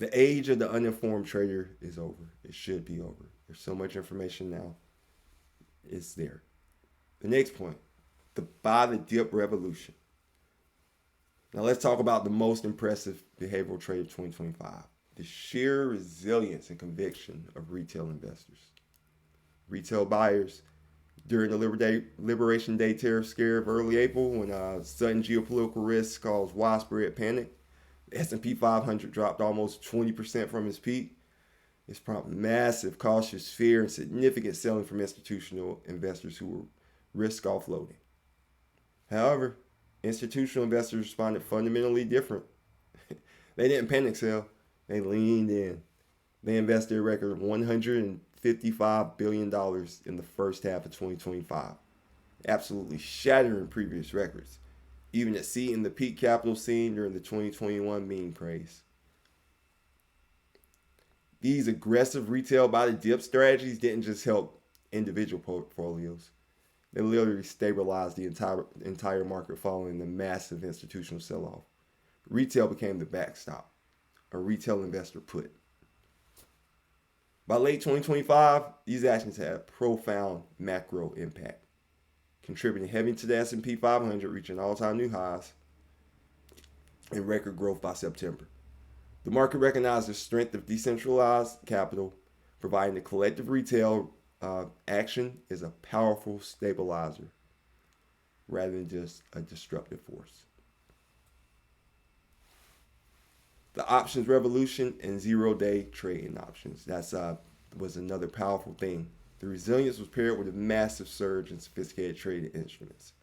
The age of the uninformed trader is over. It should be over. There's so much information now. It's there. The next point, the buy the dip revolution. Now let's talk about the most impressive behavioral trade of 2025. The sheer resilience and conviction of retail investors. Retail buyers during the Liberation Day tariff scare of early April, when sudden geopolitical risks caused widespread panic, the S&P 500 dropped almost 20% from its peak. This prompted massive cautious fear and significant selling from institutional investors who were risk offloading. However, institutional investors responded fundamentally different. They didn't panic sell, they leaned in. They invested a record of $155 billion in the first half of 2025, absolutely shattering previous records, even exceeding the peak capital seen during the 2021 meme craze. These aggressive retail buy the dip strategies didn't just help individual portfolios. They literally stabilized the entire market following the massive institutional sell-off. Retail became the backstop, a retail investor put. By late 2025, these actions had profound macro impact, contributing heavily to the S&P 500 reaching all-time new highs and record growth by September. The market recognized the strength of decentralized capital, providing the collective retail action is a powerful stabilizer rather than just a disruptive force. The options revolution and zero-day trading options. That's was another powerful thing. The resilience was paired with a massive surge in sophisticated trading instruments.